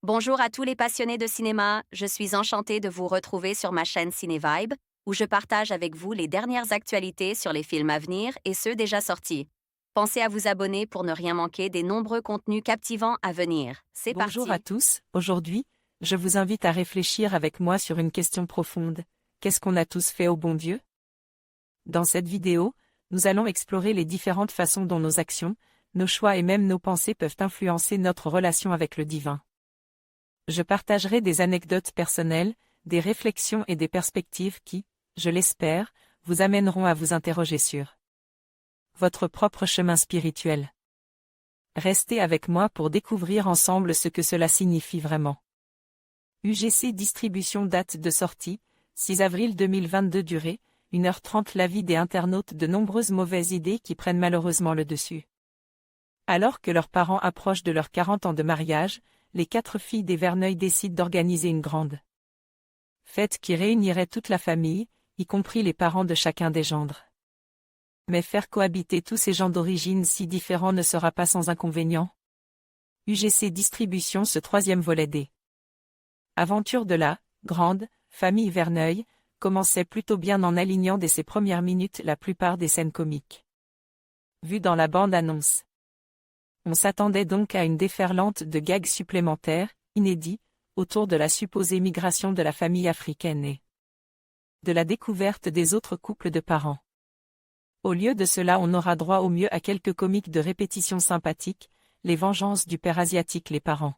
Bonjour à tous les passionnés de cinéma, je suis enchantée de vous retrouver sur ma chaîne CinéVibe, où je partage avec vous les dernières actualités sur les films à venir et ceux déjà sortis. Pensez à vous abonner pour ne rien manquer des nombreux contenus captivants à venir. C'est Bonjour à parti! tous, aujourd'hui, je vous invite à réfléchir avec moi sur une question profonde. Qu'est-ce qu'on a tous fait au bon Dieu? Dans cette vidéo, nous allons explorer les différentes façons dont nos actions, nos choix et même nos pensées peuvent influencer notre relation avec le divin. Je partagerai des anecdotes personnelles, des réflexions et des perspectives qui, je l'espère, vous amèneront à vous interroger sur votre propre chemin spirituel. Restez avec moi pour découvrir ensemble ce que cela signifie vraiment. UGC Distribution. Date de sortie, 6 avril 2022. Durée, 1h30. L'avis des internautes. De nombreuses mauvaises idées qui prennent malheureusement le dessus. Alors que leurs parents approchent de leurs 40 ans de mariage, les 4 filles des Verneuil décident d'organiser une grande fête qui réunirait toute la famille, y compris les parents de chacun des gendres. Mais faire cohabiter tous ces gens d'origine si différents ne sera pas sans inconvénient. UGC Distribution. Ce troisième volet des aventures de la grande famille Verneuil commençait plutôt bien en alignant dès ses premières minutes la plupart des scènes comiques vues dans la bande-annonce. On s'attendait donc à une déferlante de gags supplémentaires, inédits, autour de la supposée migration de la famille africaine et de la découverte des autres couples de parents. Au lieu de cela, on aura droit au mieux à quelques comiques de répétition sympathiques, les vengeances du père asiatique. Les parents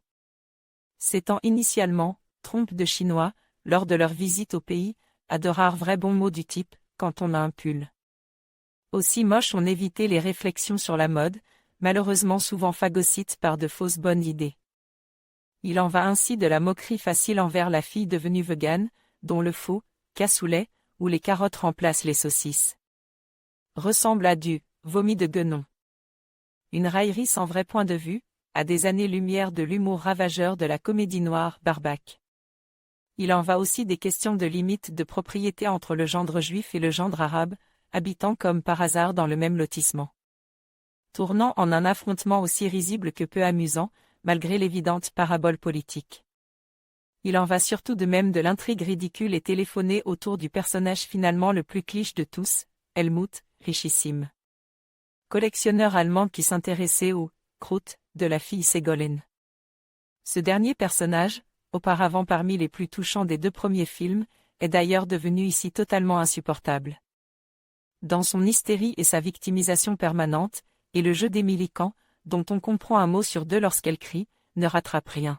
s'étant initialement trompes de Chinois, lors de leur visite au pays, à de rares vrais bons mots du type « quand on a un pull aussi moche », on évitait les réflexions sur la mode, malheureusement souvent phagocytes par de fausses bonnes idées. Il en va ainsi de la moquerie facile envers la fille devenue végane, dont le faux cassoulet ou les carottes remplacent les saucisses. Ressemble à du vomi de guenon. Une raillerie sans vrai point de vue, à des années-lumière de l'humour ravageur de la comédie noire Barbac. Il en va aussi des questions de limite de propriété entre le gendre juif et le gendre arabe, habitant comme par hasard dans le même lotissement. Tournant en un affrontement aussi risible que peu amusant, malgré l'évidente parabole politique. Il en va surtout de même de l'intrigue ridicule et téléphonée autour du personnage finalement le plus cliché de tous, Helmut, richissime collectionneur allemand qui s'intéressait au croûte de la fille Ségolène. Ce dernier personnage, auparavant parmi les plus touchants des 2 premiers films, est d'ailleurs devenu ici totalement insupportable. Dans son hystérie et sa victimisation permanente, et le jeu d'Émilie Kahn, dont on comprend un mot sur 2 lorsqu'elle crie, ne rattrape rien.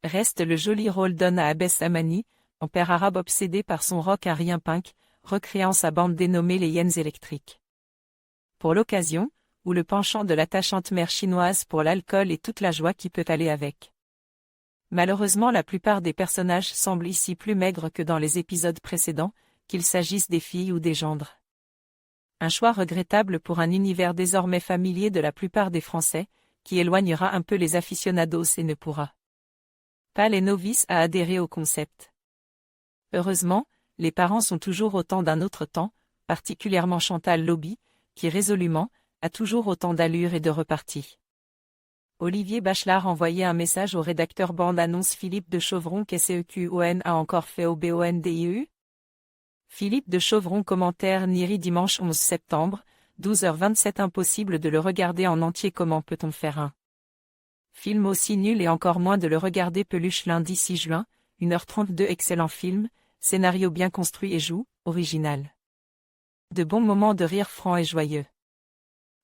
Reste le joli rôle donné à Abès Amani, en père arabe obsédé par son rock à rien punk, recréant sa bande dénommée les Hyènes électriques. Pour l'occasion, ou le penchant de l'attachante mère chinoise pour l'alcool et toute la joie qui peut aller avec. Malheureusement, la plupart des personnages semblent ici plus maigres que dans les épisodes précédents, qu'il s'agisse des filles ou des gendres. Un choix regrettable pour un univers désormais familier de la plupart des Français, qui éloignera un peu les aficionados et ne pourra pas les novices à adhérer au concept. Heureusement, les parents sont toujours autant d'un autre temps, particulièrement Chantal Lobby, qui résolument, a toujours autant d'allure et de repartie. Olivier Bachelard envoyait un message au rédacteur bande-annonce Philippe de Chauvron. Qu'est-ce a encore fait au BONDIU? Philippe de Chauvron. Commentaire Niri. Dimanche 11 septembre, 12h27. Impossible de le regarder en entier. Comment peut-on faire un film aussi nul et encore moins de le regarder? Peluche. Lundi 6 juin, 1h32. Excellent film, scénario bien construit et joue, original. De bons moments de rire franc et joyeux.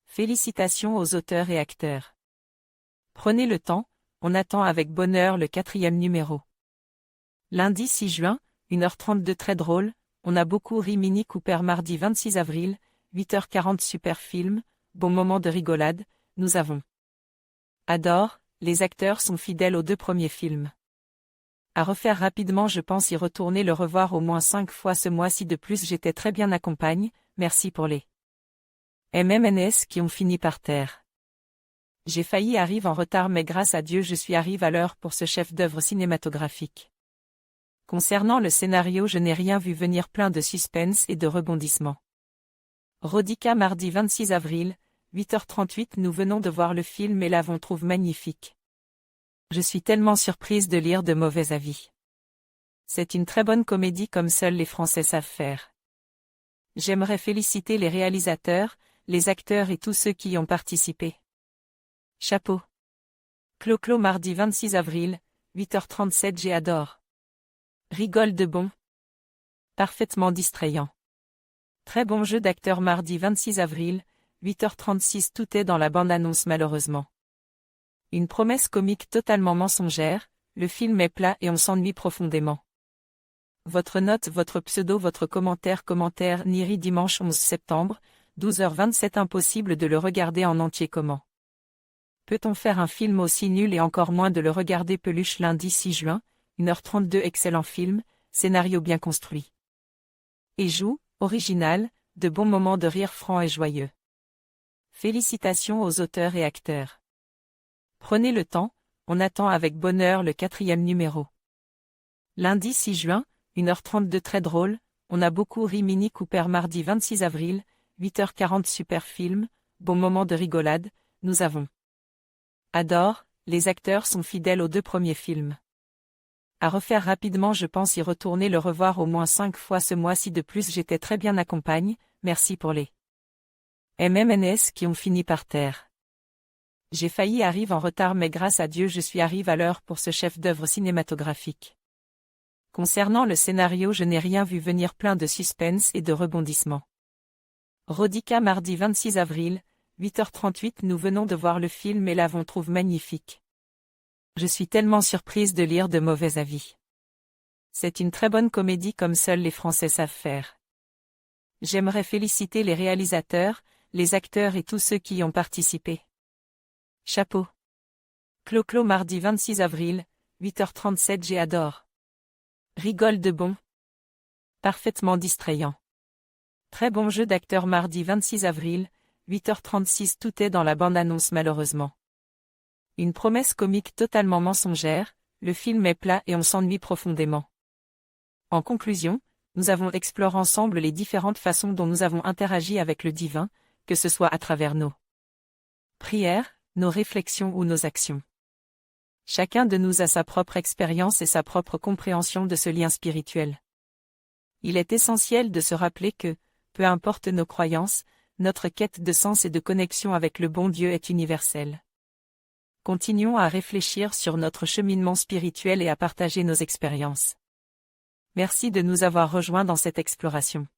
Félicitations aux auteurs et acteurs. Prenez le temps, on attend avec bonheur le 4e numéro. Lundi 6 juin, 1h32. Très drôle, on a beaucoup ri. Mini Cooper. Mardi 26 avril, 8h40. Super film, bon moment de rigolade, nous avons adore, les acteurs sont fidèles aux 2 premiers films. À refaire rapidement, je pense y retourner le revoir au moins 5 fois ce mois-ci. De plus, j'étais très bien accompagne, merci pour les MMNS qui ont fini par terre. J'ai failli arriver en retard mais grâce à Dieu je suis arrivé à l'heure pour ce chef-d'œuvre cinématographique. Concernant le scénario, je n'ai rien vu venir, plein de suspense et de rebondissements. Rodica. Mardi 26 avril, 8h38. Nous venons de voir le film et l'avons trouvé magnifique. Je suis tellement surprise de lire de mauvais avis. C'est une très bonne comédie comme seuls les Français savent faire. J'aimerais féliciter les réalisateurs, les acteurs et tous ceux qui y ont participé. Chapeau. Clo-Clo mardi 26 avril, 8h37 J'adore. Rigole de bon. Parfaitement distrayant. Très bon jeu d'acteur mardi 26 avril, 8h36 Tout est dans la bande-annonce malheureusement. Une promesse comique totalement mensongère, le film est plat et on s'ennuie profondément. Votre note, votre pseudo, votre commentaire Niri dimanche 11 septembre, 12h27 Impossible de le regarder en entier comment. Peut-on faire un film aussi nul et encore moins de le regarder Peluche lundi 6 juin, 1h32 Excellent film, scénario bien construit. Et joue, original, de bons moments de rire franc et joyeux. Félicitations aux auteurs et acteurs. Prenez le temps, on attend avec bonheur le 4e numéro. Lundi 6 juin, 1h32 Très drôle, on a beaucoup ri Mini Cooper mardi 26 avril, 8h40 Super film, bon moment de rigolade, nous avons. Adore, les acteurs sont fidèles aux 2 premiers films. À refaire rapidement je pense y retourner le revoir au moins 5 fois ce mois-ci de plus j'étais très bien accompagne, merci pour les MMNS qui ont fini par terre. J'ai failli arrive en retard mais grâce à Dieu je suis arrive à l'heure pour ce chef-d'œuvre cinématographique. Concernant le scénario je n'ai rien vu venir plein de suspense et de rebondissements. Rodica mardi 26 avril, 8h38 Nous venons de voir le film et l'avons trouve magnifique. Je suis tellement surprise de lire de mauvais avis. C'est une très bonne comédie comme seuls les Français savent faire. J'aimerais féliciter les réalisateurs, les acteurs et tous ceux qui y ont participé. Chapeau. Clo-Clo mardi 26 avril, 8h37 J'adore. Rigole de bon. Parfaitement distrayant. Très bon jeu d'acteur mardi 26 avril, 8h36 Tout est dans la bande-annonce malheureusement. Une promesse comique totalement mensongère, le film est plat et on s'ennuie profondément. En conclusion, nous avons exploré ensemble les différentes façons dont nous avons interagi avec le divin, que ce soit à travers nos prières, nos réflexions ou nos actions. Chacun de nous a sa propre expérience et sa propre compréhension de ce lien spirituel. Il est essentiel de se rappeler que, peu importe nos croyances, notre quête de sens et de connexion avec le bon Dieu est universelle. Continuons à réfléchir sur notre cheminement spirituel et à partager nos expériences. Merci de nous avoir rejoints dans cette exploration.